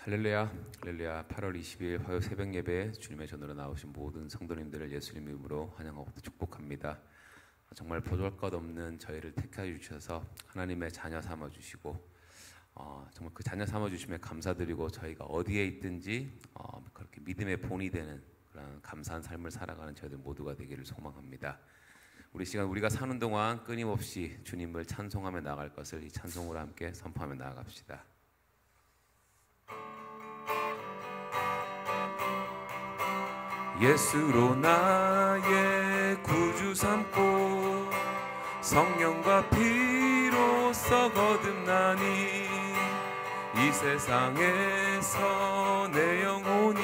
할렐루야, 할렐루야. 8월 20일 화요 새벽 예배에 주님의 전으로 나오신 모든 성도님들을 예수님 이름으로 환영하고 축복합니다. 정말 보잘것없는 저희를 택하여 주셔서 하나님의 자녀 삼아 주시고 정말 그 자녀 삼아 주심에 감사드리고 저희가 어디에 있든지 그렇게 믿음의 본이 되는 그런 감사한 삶을 살아가는 저희들 모두가 되기를 소망합니다. 우리 시간 우리가 사는 동안 끊임없이 주님을 찬송하며 나아갈 것을 이 찬송으로 함께 선포하며 나아갑시다. 예수로 나의 구주 삼고 성령과 피로써 거듭나니 이 세상에서 내 영혼이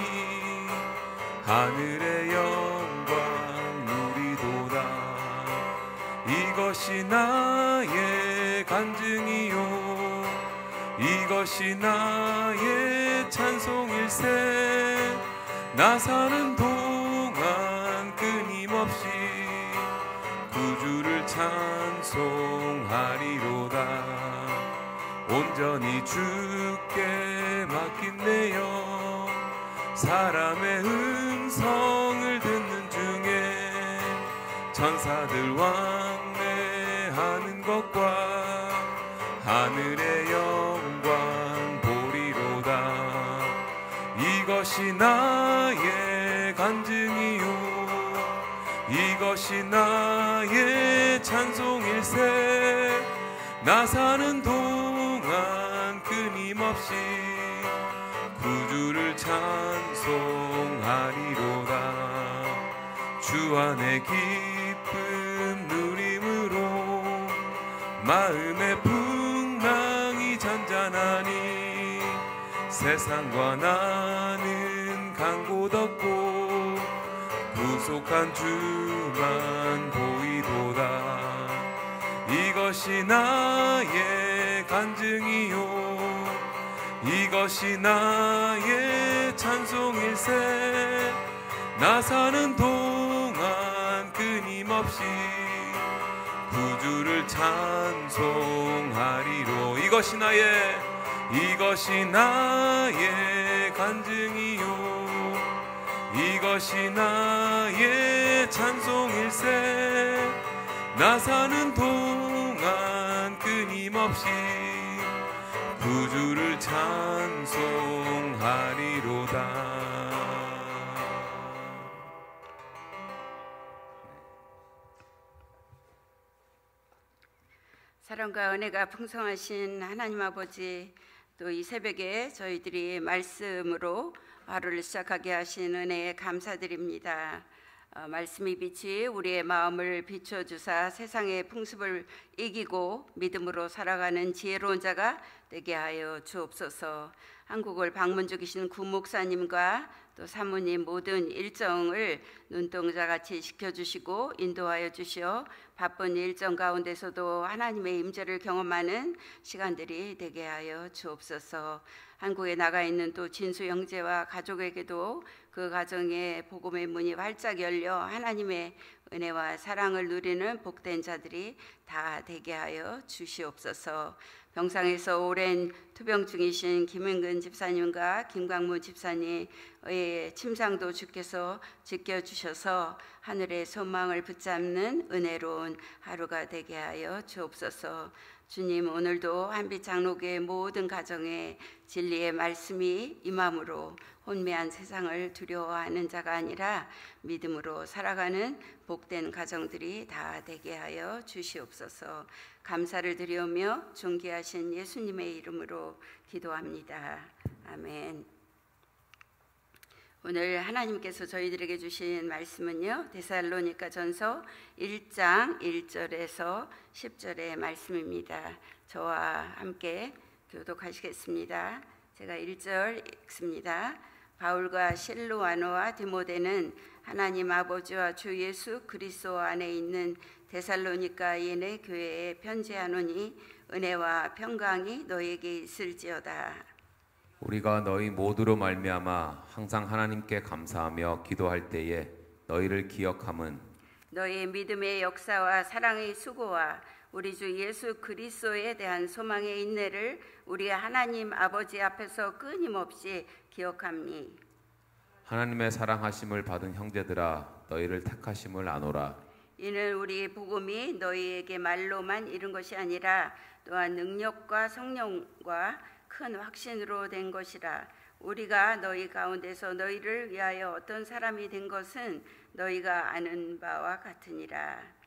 하늘의 영광 누리도다. 이것이 나의 간증이요 이것이 나의 찬송일세. 나 사는 동안 끊임없이 구주를 찬송하리로다. 온전히 주께 맡긴 내 영 사람의 음성을 듣는 중에 천사들 왕래하는 것과 하늘의 영광 보리로다. 이것이 나의 간증이요 이것이 나의 찬송일세. 나 사는 동안 끊임없이 구주를 찬송하리로다. 주 안에 기쁨 누림으로 마음의 풍랑이 잔잔하니 세상과 나는 간 곳 없고 구속한 주만 보이도다. 이것이 나의 간증이요 이것이 나의 찬송일세. 나 사는 동안 끊임없이 구주를 찬송하리로. 이것이 나의 간증이요 이것이 나의 찬송일세. 나 사는 동안 끊임없이 구주를 찬송하리로다. 사랑과 은혜가 풍성하신 하나님 아버지, 또 이 새벽에 저희들이 말씀으로 하루를 시작하게 하신 은혜에 감사드립니다. 말씀이 빛이 우리의 마음을 비춰주사 세상의 풍습을 이기고 믿음으로 살아가는 지혜로운 자가 되게 하여 주옵소서. 한국을 방문 중이신 구목사님과 또 사모님 모든 일정을 눈동자같이 지켜주시고 인도하여 주시어 바쁜 일정 가운데서도 하나님의 임재를 경험하는 시간들이 되게 하여 주옵소서. 한국에 나가 있는 또 진수 형제와 가족에게도 그 가정의 복음의 문이 활짝 열려 하나님의 은혜와 사랑을 누리는 복된 자들이 다 되게 하여 주시옵소서. 병상에서 오랜 투병 중이신 김은근 집사님과 김광무 집사님의 침상도 주께서 지켜주셔서 하늘의 소망을 붙잡는 은혜로운 하루가 되게 하여 주옵소서. 주님, 오늘도 한빛 장로교회 모든 가정에 진리의 말씀이 임함으로 혼미한 세상을 두려워하는 자가 아니라 믿음으로 살아가는 복된 가정들이 다 되게 하여 주시옵소서. 감사를 드리오며 존귀하신 예수님의 이름으로 기도합니다. 아멘. 오늘 하나님께서 저희들에게 주신 말씀은요, 데살로니가전서 1장 1절에서 10절의 말씀입니다. 저와 함께 교독하시겠습니다. 제가 1절 읽습니다. 바울과 실로아노와 디모데는 하나님 아버지와 주 예수 그리스도 안에 있는 데살로니가인의 교회에 편지하노니 은혜와 평강이 너에게 있을지어다. 우리가 너희 모두로 말미암아 항상 하나님께 감사하며 기도할 때에 너희를 기억함은 너희 믿음의 역사와 사랑의 수고와 우리 주 예수 그리스도에 대한 소망의 인내를 우리 하나님 아버지 앞에서 끊임없이 기억함니. 하나님의 사랑하심을 받은 형제들아 너희를 택하심을 아노라. 이는 우리 복음이 너희에게 말로만 이른 것이 아니라 또한 능력과 성령과 큰 확신으로 된 것이라. 우리가 너희 가운데서 너희를 위하여 어떤 사람이 된 것은 너희가 아는 바와 같으니라.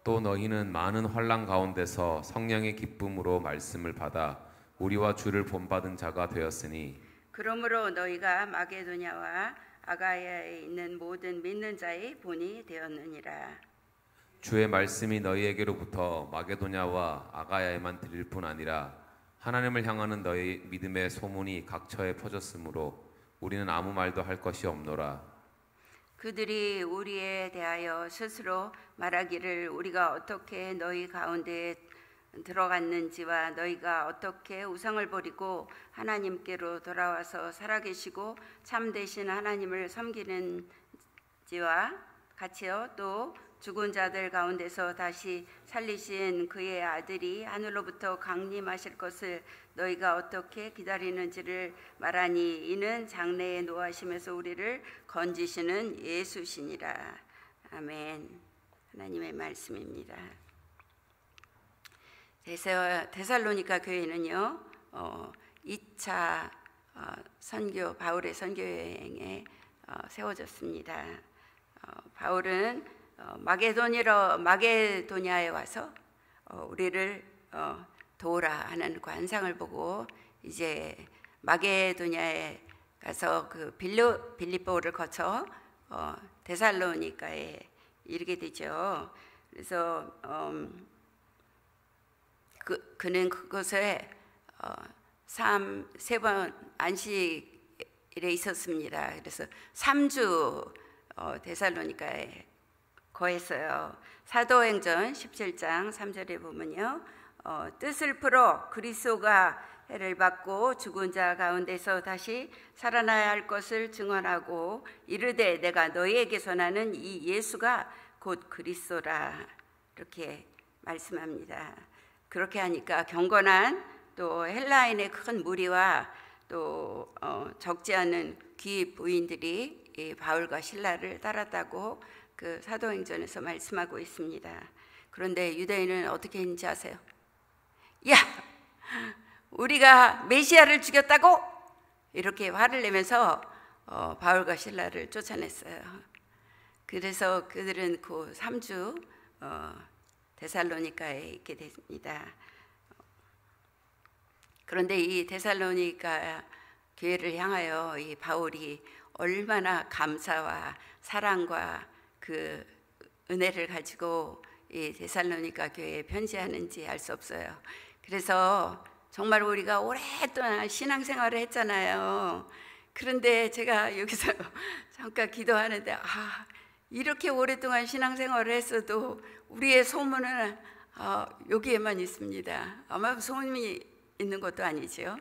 또 너희는 많은 환난 가운데서 성령의 기쁨으로 말씀을 받아 우리와 주를 본받은 자가 되었으니 그러므로 너희가 마게도냐와 아가야에 있는 모든 믿는 자의 본이 되었느니라. 주의 말씀이 너희에게로부터 마게도냐와 아가야에만 들릴 뿐 아니라 하나님을 향하는 너희 믿음의 소문이 각처에 퍼졌으므로 우리는 아무 말도 할 것이 없노라. 그들이 우리에 대하여 스스로 말하기를 우리가 어떻게 너희 가운데 들어갔는지와 너희가 어떻게 우상을 버리고 하나님께로 돌아와서 살아계시고 참되신 하나님을 섬기는지와 같이요. 또 죽은 자들 가운데서 다시 살리신 그의 아들이 하늘로부터 강림하실 것을 너희가 어떻게 기다리는지를 말하니 이는 장래에 노하심에서 우리를 건지시는 예수시니라. 아멘. 하나님의 말씀입니다. 데살로니가 교회는요 2차 선교 바울의 선교 여행에 세워졌습니다. 바울은 마게도냐에 와서 우리를 도우라 하는 관상을 보고 이제 마게도냐에 가서 그 빌립보를 거쳐 데살로니가에 이르게 되죠. 그래서 그는 그곳에 3번 안식일에 있었습니다. 그래서 3주 데살로니가에 거했어요. 사도행전 17장 3절에 보면요. 뜻을 풀어 그리스도가 해를 받고 죽은 자 가운데서 다시 살아나야 할 것을 증언하고 이르되 내가 너희에게 전하는 이 예수가 곧 그리스도라 이렇게 말씀합니다. 그렇게 하니까 경건한 또 헬라인의 큰 무리와 또 적지 않은 귀 부인들이 이 바울과 실라를 따랐다고 그 사도행전에서 말씀하고 있습니다. 그런데 유대인은 어떻게 했는지 아세요? 야, 우리가 메시아를 죽였다고? 이렇게 화를 내면서 바울과 실라를 쫓아냈어요. 그래서 그들은 그 3주 데살로니가에 있게 됩니다. 그런데 이 데살로니가 교회를 향하여 이 바울이 얼마나 감사와 사랑과 그 은혜를 가지고 이 데살로니가 교회에 편지하는지 알 수 없어요. 그래서 정말 우리가 오랫동안 신앙생활을 했잖아요. 그런데 제가 여기서 잠깐 기도하는데 이렇게 오랫동안 신앙생활을 했어도 우리의 소문은 여기에만 있습니다. 아마 소문이 있는 것도 아니죠.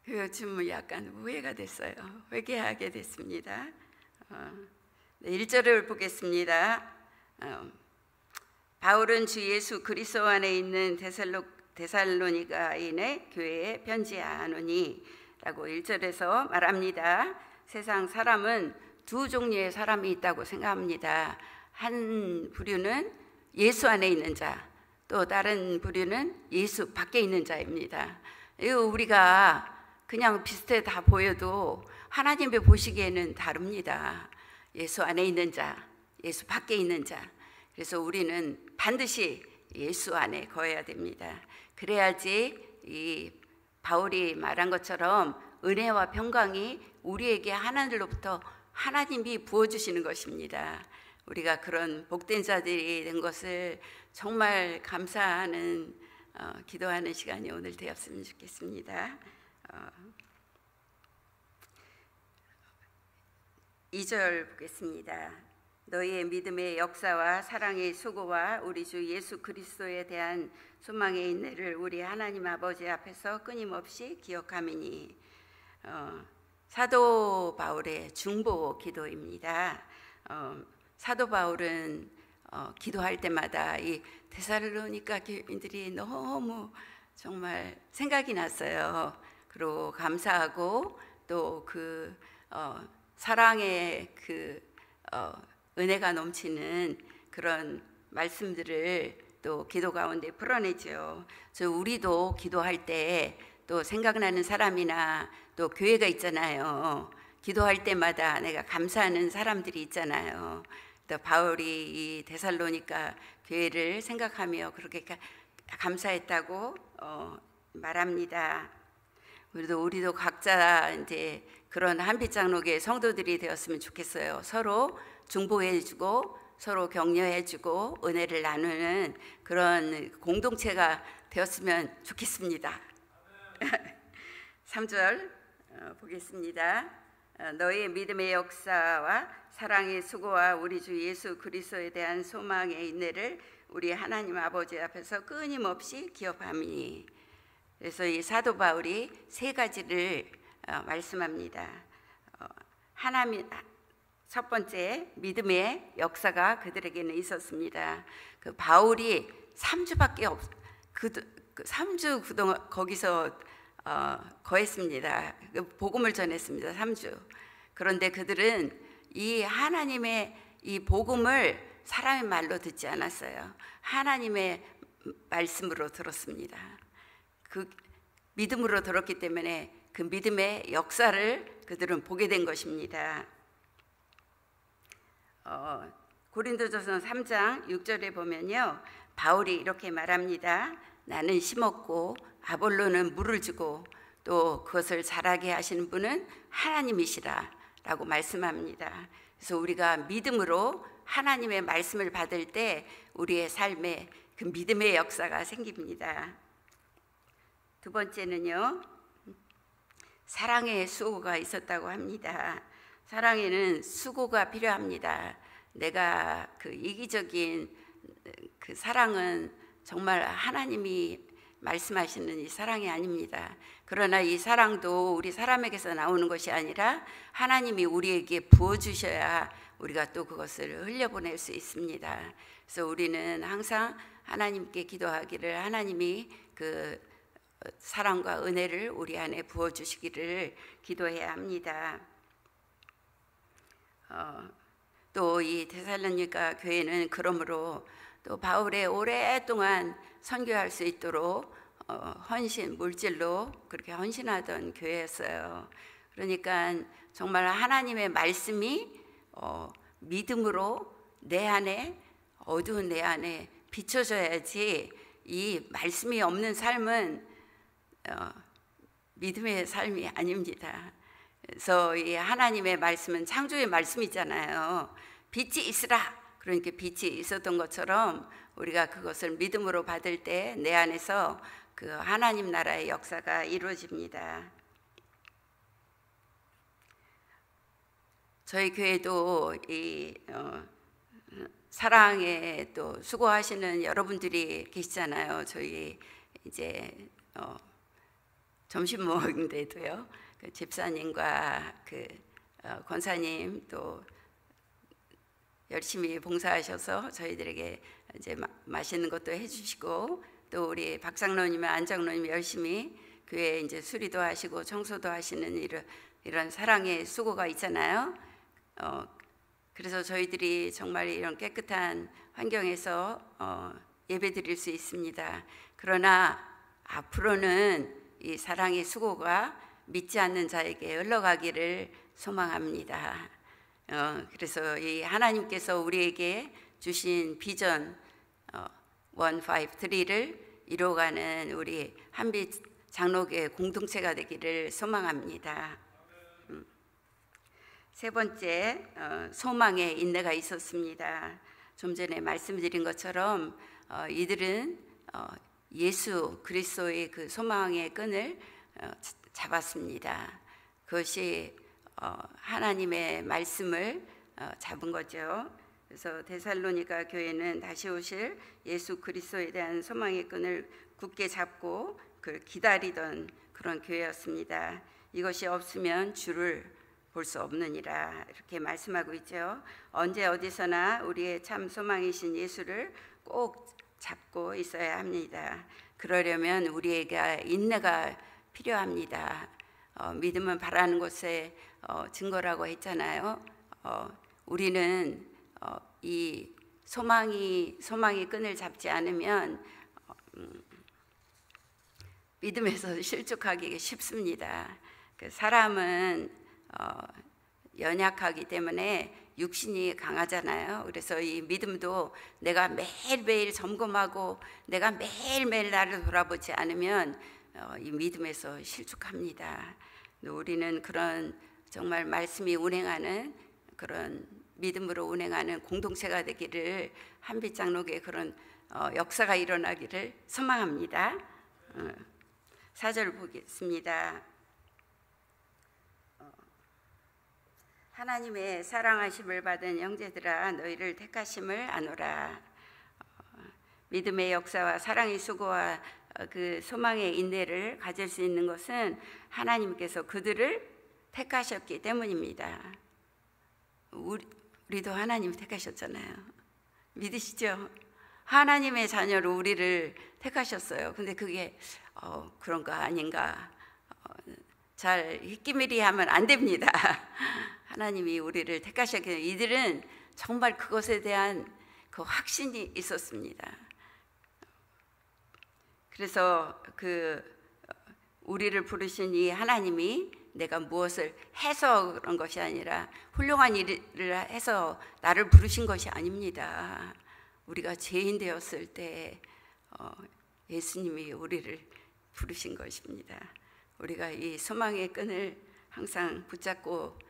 그 좀 약간 우회가 됐어요. 회개하게 됐습니다. 1절을 보겠습니다. 바울은 주 예수 그리스도 안에 있는 데살로니가인의 교회에 편지하노니 라고 1절에서 말합니다. 세상 사람은 두 종류의 사람이 있다고 생각합니다. 한 부류는 예수 안에 있는 자, 또 다른 부류는 예수 밖에 있는 자입니다. 우리가 그냥 비슷해 다 보여도 하나님의 보시기에는 다릅니다. 예수 안에 있는 자, 예수 밖에 있는 자. 그래서 우리는 반드시 예수 안에 거해야 됩니다. 그래야지 이 바울이 말한 것처럼 은혜와 평강이 우리에게 하나님으로부터 하나님이 부어주시는 것입니다. 우리가 그런 복된 자들이 된 것을 정말 감사하는 기도하는 시간이 오늘 되었으면 좋겠습니다. 2절 보겠습니다. 너희의 믿음의 역사와 사랑의 수고와 우리 주 예수 그리스도에 대한 소망의 인내를 우리 하나님 아버지 앞에서 끊임없이 기억하미니. 사도 바울의 중보 기도입니다. 사도 바울은 기도할 때마다 이 데살로니가 교인들이 너무 정말 생각이 났어요. 그리고 감사하고 또 그 사랑의 그 은혜가 넘치는 그런 말씀들을 또 기도 가운데 풀어내죠. 우리도 기도할 때 또 생각나는 사람이나 또 교회가 있잖아요. 기도할 때마다 내가 감사하는 사람들이 있잖아요. 또 바울이 이 데살로니가 교회를 생각하며 그렇게 감사했다고 말합니다. 우리도 각자 이제 그런 한빛장로교회 성도들이 되었으면 좋겠어요. 서로 중보해주고 서로 격려해주고 은혜를 나누는 그런 공동체가 되었으면 좋겠습니다. 3절 보겠습니다. 너희의 믿음의 역사와 사랑의 수고와 우리 주 예수 그리스도에 대한 소망의 인내를 우리 하나님 아버지 앞에서 끊임없이 기업하니. 그래서 이 사도 바울이 세 가지를 말씀합니다. 하나님, 첫 번째 믿음의 역사가 그들에게는 있었습니다. 그 바울이 3주밖에 3주 그동안 거기서 거했습니다. 복음을 전했습니다. 3주. 그런데 그들은 이 하나님의 이 복음을 사람의 말로 듣지 않았어요. 하나님의 말씀으로 들었습니다. 그 믿음으로 들었기 때문에 그 믿음의 역사를 그들은 보게 된 것입니다. 고린도전서 3장 6절에 보면요, 바울이 이렇게 말합니다. 나는 심었고 아볼로는 물을 주고 또 그것을 자라게 하시는 분은 하나님이시라 라고 말씀합니다. 그래서 우리가 믿음으로 하나님의 말씀을 받을 때 우리의 삶에 그 믿음의 역사가 생깁니다. 두 번째는요, 사랑의 수고가 있었다고 합니다. 사랑에는 수고가 필요합니다. 내가 그 이기적인 그 사랑은 정말 하나님이 말씀하시는 이 사랑이 아닙니다. 그러나 이 사랑도 우리 사람에게서 나오는 것이 아니라 하나님이 우리에게 부어주셔야 우리가 또 그것을 흘려보낼 수 있습니다. 그래서 우리는 항상 하나님께 기도하기를 하나님이 그 사랑과 은혜를 우리 안에 부어주시기를 기도해야 합니다. 또 이 데살로니가 교회는 그러므로 또 바울의 오랫동안 선교할 수 있도록 헌신, 물질로 그렇게 헌신하던 교회였어요. 그러니까 정말 하나님의 말씀이 믿음으로 내 안에, 어두운 내 안에 비춰져야지 이 말씀이 없는 삶은 믿음의 삶이 아닙니다. 그래서 이 하나님의 말씀은 창조의 말씀이잖아요. 빛이 있으라. 그러니까 빛이 있었던 것처럼 우리가 그것을 믿음으로 받을 때 내 안에서 그 하나님 나라의 역사가 이루어집니다. 저희 교회도 이 사랑에 또 수고하시는 여러분들이 계시잖아요. 저희 이제 점심 먹는데도요, 그 집사님과 그 권사님 또 열심히 봉사하셔서 저희들에게 이제 맛있는 것도 해주시고, 또 우리 박장로님과 안장로님 열심히 교회 이제 수리도 하시고 청소도 하시는 이런 사랑의 수고가 있잖아요. 그래서 저희들이 정말 이런 깨끗한 환경에서 예배드릴 수 있습니다. 그러나 앞으로는 이 사랑의 수고가 믿지 않는 자에게 흘러가기를 소망합니다. 그래서 이 하나님께서 우리에게 주신 비전 153를 이루어가는 우리 한빛 장로교회 공동체가 되기를 소망합니다. 세 번째, 소망의 인내가 있었습니다. 좀 전에 말씀드린 것처럼 이들은 예수 그리스도의 그 소망의 끈을 잡았습니다. 그것이 하나님의 말씀을 잡은 거죠. 그래서 데살로니가 교회는 다시 오실 예수 그리스도에 대한 소망의 끈을 굳게 잡고 그걸 기다리던 그런 교회였습니다. 이것이 없으면 주를 볼 수 없느니라 이렇게 말씀하고 있죠. 언제 어디서나 우리의 참 소망이신 예수를 꼭 잡고 있어야 합니다. 그러려면 우리에게 인내가 필요합니다. 믿음은 바라는 것에 증거라고 했잖아요. 우리는 이 소망이 끈을 잡지 않으면 믿음에서 실족하기 쉽습니다. 그 사람은 연약하기 때문에 육신이 강하잖아요. 그래서 이 믿음도 내가 매일매일 점검하고 내가 매일매일 나를 돌아보지 않으면 이 믿음에서 실족합니다. 우리는 그런 정말 말씀이 운행하는 그런 믿음으로 운행하는 공동체가 되기를, 한빛장로교의 그런 역사가 일어나기를 소망합니다. 4절 보겠습니다. 하나님의 사랑하심을 받은 형제들아 너희를 택하심을 아노라. 믿음의 역사와 사랑의 수고와 그 소망의 인내를 가질 수 있는 것은 하나님께서 그들을 택하셨기 때문입니다. 우리도 하나님 택하셨잖아요. 믿으시죠? 하나님의 자녀로 우리를 택하셨어요. 근데 그게 그런가 아닌가 잘 희끼미리 하면 안 됩니다. 하나님이 우리를 택하셨기 때문에 이들은 정말 그것에 대한 그 확신이 있었습니다. 그래서 우리를 부르신 이 하나님이 내가 무엇을 해서 그런 것이 아니라 훌륭한 일을 해서 나를 부르신 것이 아닙니다. 우리가 죄인 되었을 때 예수님이 우리를 부르신 것입니다. 우리가 이 소망의 끈을 항상 붙잡고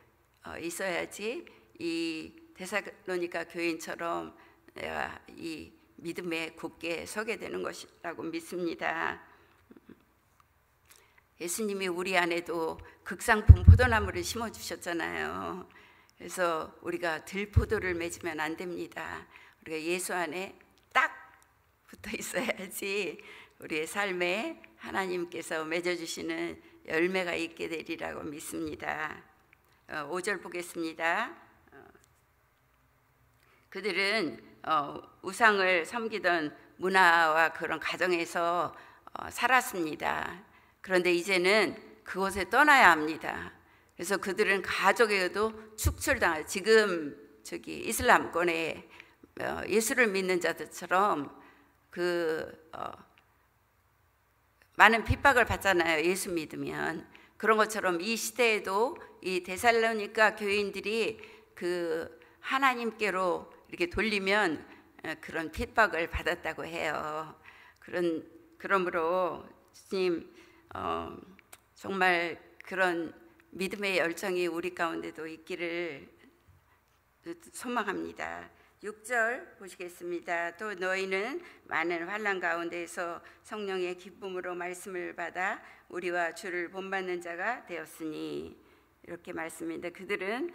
있어야지 이 데살로니가 교인처럼 내가 이 믿음에 굳게 서게 되는 것이라고 믿습니다. 예수님이 우리 안에도 극상품 포도나무를 심어주셨잖아요. 그래서 우리가 들포도를 맺으면 안 됩니다. 우리가 예수 안에 딱 붙어 있어야지 우리의 삶에 하나님께서 맺어주시는 열매가 있게 되리라고 믿습니다. 5절 보겠습니다. 그들은 우상을 섬기던 문화와 그런 가정에서 살았습니다. 그런데 이제는 그곳에 떠나야 합니다. 그래서 그들은 가족에게도 축출당해요. 지금 이슬람권에 예수를 믿는 자들처럼 많은 핍박을 받잖아요. 예수 믿으면. 그런 것처럼 이 시대에도 이 데살로니가 교인들이 하나님께로 이렇게 돌리면 그런 핍박을 받았다고 해요. 그러므로 주님 정말 그런 믿음의 열정이 우리 가운데도 있기를 소망합니다. 6절 보시겠습니다. 또 너희는 많은 환난 가운데에서 성령의 기쁨으로 말씀을 받아 우리와 주를 본받는 자가 되었으니, 이렇게 말씀인데 그들은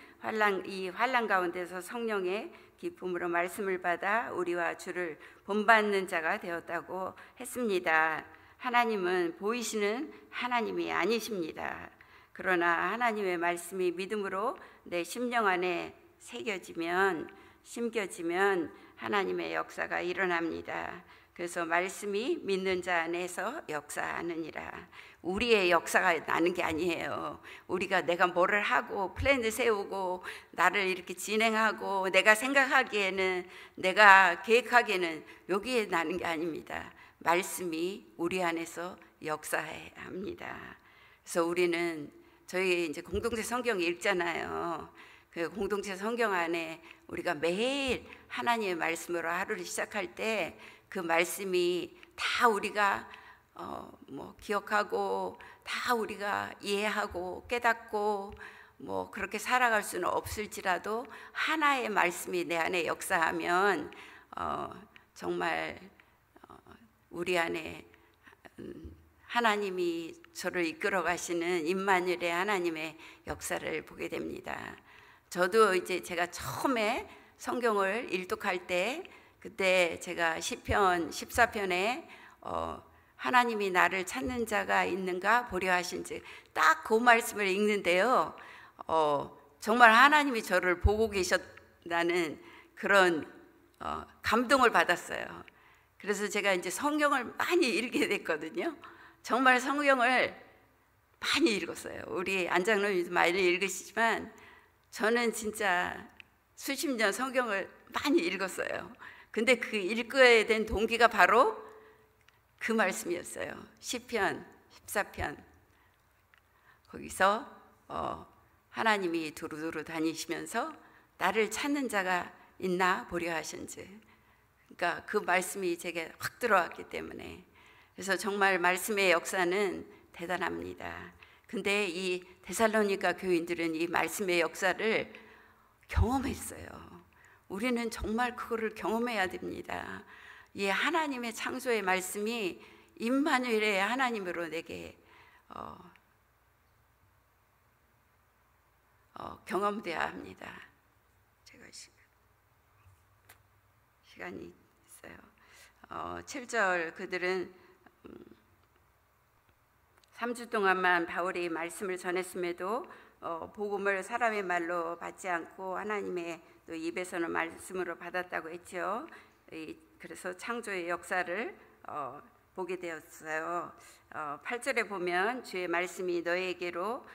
이 환난 가운데서 성령의 기쁨으로 말씀을 받아 우리와 주를 본받는 자가 되었다고 했습니다. 하나님은 보이시는 하나님이 아니십니다. 그러나 하나님의 말씀이 믿음으로 내 심령 안에 심겨지면 하나님의 역사가 일어납니다. 그래서 말씀이 믿는 자 안에서 역사하느니라. 우리의 역사가 나는 게 아니에요. 내가 뭐를 하고 플랜을 세우고 나를 이렇게 진행하고 내가 생각하기에는, 내가 계획하기에는 여기에 나는 게 아닙니다. 말씀이 우리 안에서 역사해야 합니다. 그래서 우리는 저희 이제 공동체 성경 읽잖아요. 그 공동체 성경 안에 우리가 매일 하나님의 말씀으로 하루를 시작할 때 그 말씀이 다 우리가 기억하고 다 우리가 이해하고 깨닫고 그렇게 살아갈 수는 없을지라도 하나의 말씀이 내 안에 역사하면 정말 우리 안에 하나님이 저를 이끌어 가시는 임마누엘의 하나님의 역사를 보게 됩니다. 저도 이제 제가 처음에 성경을 일독할 때, 그때 제가 시편 14편에 하나님이 나를 찾는 자가 있는가 보려 하신즉, 딱 그 말씀을 읽는데요. 정말 하나님이 저를 보고 계셨다는 그런 감동을 받았어요. 그래서 제가 이제 성경을 많이 읽게 됐거든요. 정말 성경을 많이 읽었어요. 우리 안장로님도 많이 읽으시지만 저는 진짜 수십 년 성경을 많이 읽었어요. 근데 그 읽게 된 동기가 바로 그 말씀이었어요. 시편 14편. 거기서 하나님이 두루두루 다니시면서 나를 찾는 자가 있나 보려 하신지. 그러니까 그 말씀이 제게 확 들어왔기 때문에. 그래서 정말 말씀의 역사는 대단합니다. 근데 이 데살로니가 교인들은 이 말씀의 역사를 경험했어요. 우리는 정말 그거를 경험해야 됩니다. 이 하나님의 창조의 말씀이 임마누엘의 하나님으로 내게 경험돼야 합니다. 제가 시간이 있어요. 7절 그들은 3주 동안만 바울이 말씀을 전했음에도 복음을 사람의 말로 받지 않고 하나님의 또 입에서는 말씀으로 받았다고 했죠. 그래서 창조의 역사를 보게 되었어요. 8절에 보면 주의 말씀이 너에게로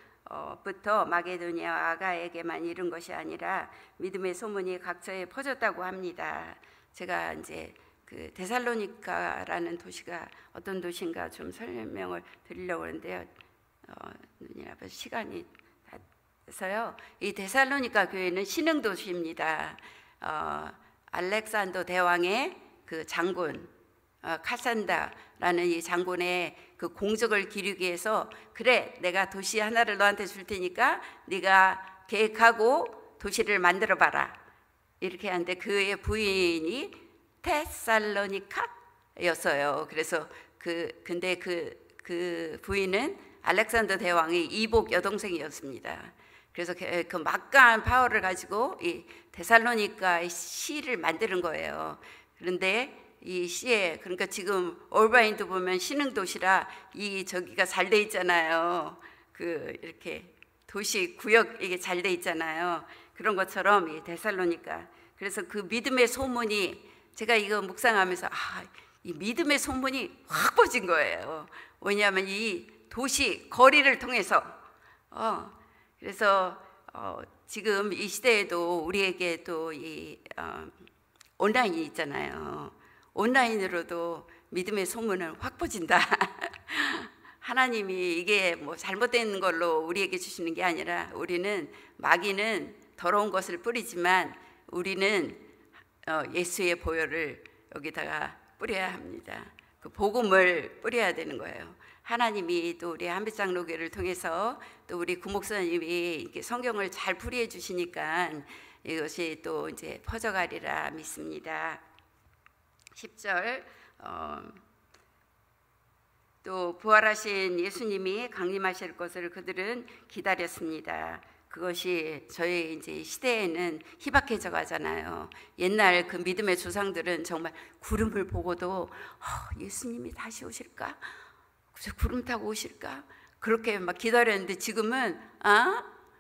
부터 마게도니아와 아가에게만 이른 것이 아니라 믿음의 소문이 각처에 퍼졌다고 합니다. 제가 이제 그 데살로니카라는 도시가 어떤 도시인가 좀 설명을 드리려고 하는데요. 눈이 아파서 시간이 다 돼서요. 이 데살로니카 교회는 신흥 도시입니다. 알렉산더 대왕의 그 장군 카산다라는 이 장군의 그 공적을 기리기 위해서 그래 내가 도시 하나를 너한테 줄 테니까 네가 계획하고 도시를 만들어 봐라 이렇게 하는데 그의 부인이 테살로니카였어요. 그래서 근데 그 부인은 알렉산더 대왕의 이복 여동생이었습니다. 그래서 그 막강한 파워를 가지고 이 데살로니카의 시를 만드는 거예요. 그런데 이 시에 그러니까 지금 올바인도 보면 신흥 도시라 이 저기가 잘 돼 있잖아요. 그 이렇게 도시 구역 이게 잘 돼 있잖아요. 그런 것처럼 이 데살로니카. 그래서 그 믿음의 소문이 제가 이거 묵상하면서 이 믿음의 소문이 확 퍼진 거예요. 왜냐하면 이 도시 거리를 통해서 그래서 지금 이 시대에도 우리에게 또 이 온라인이 있잖아요. 온라인으로도 믿음의 소문은 확 퍼진다. 하나님이 이게 뭐 잘못된 걸로 우리에게 주시는 게 아니라 우리는 마귀는 더러운 것을 뿌리지만 우리는 예수의 보혈을 여기다가 뿌려야 합니다. 그 복음을 뿌려야 되는 거예요. 하나님이 또 우리 한빛장로교를 통해서 또 우리 구목사님이 이렇게 성경을 잘 풀이해 주시니까 이것이 또 이제 퍼져가리라 믿습니다. 10절 또 부활하신 예수님이 강림하실 것을 그들은 기다렸습니다. 그것이 저희 이제 시대에는 희박해져 가잖아요. 옛날 그 믿음의 조상들은 정말 구름을 보고도 예수님이 다시 오실까? 구름 타고 오실까? 그렇게 막 기다렸는데 지금은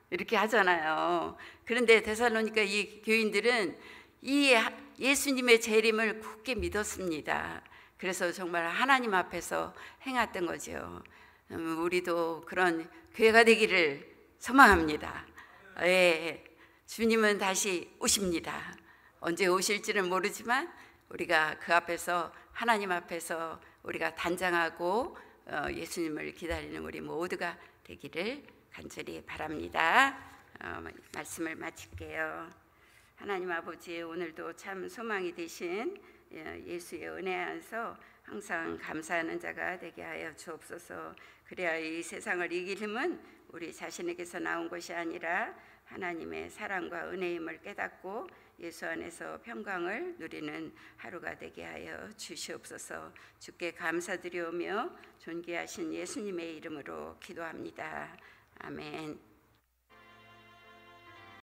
이렇게 하잖아요. 그런데 데살로니가 이 교인들은 이 예수님의 재림을 굳게 믿었습니다. 그래서 정말 하나님 앞에서 행했던 거죠. 우리도 그런 교회가 되기를 소망합니다. 예, 주님은 다시 오십니다. 언제 오실지는 모르지만 우리가 그 앞에서 하나님 앞에서 우리가 단장하고 예수님을 기다리는 우리 모두가 되기를 간절히 바랍니다. 말씀을 마칠게요. 하나님 아버지, 오늘도 참 소망이 되신 예수의 은혜 안에서 항상 감사하는 자가 되게 하여 주옵소서. 그래야 이 세상을 이길 힘은 우리 자신에게서 나온 것이 아니라 하나님의 사랑과 은혜임을 깨닫고 예수 안에서 평강을 누리는 하루가 되게 하여 주시옵소서. 주께 감사드리오며 존귀하신 예수님의 이름으로 기도합니다. 아멘.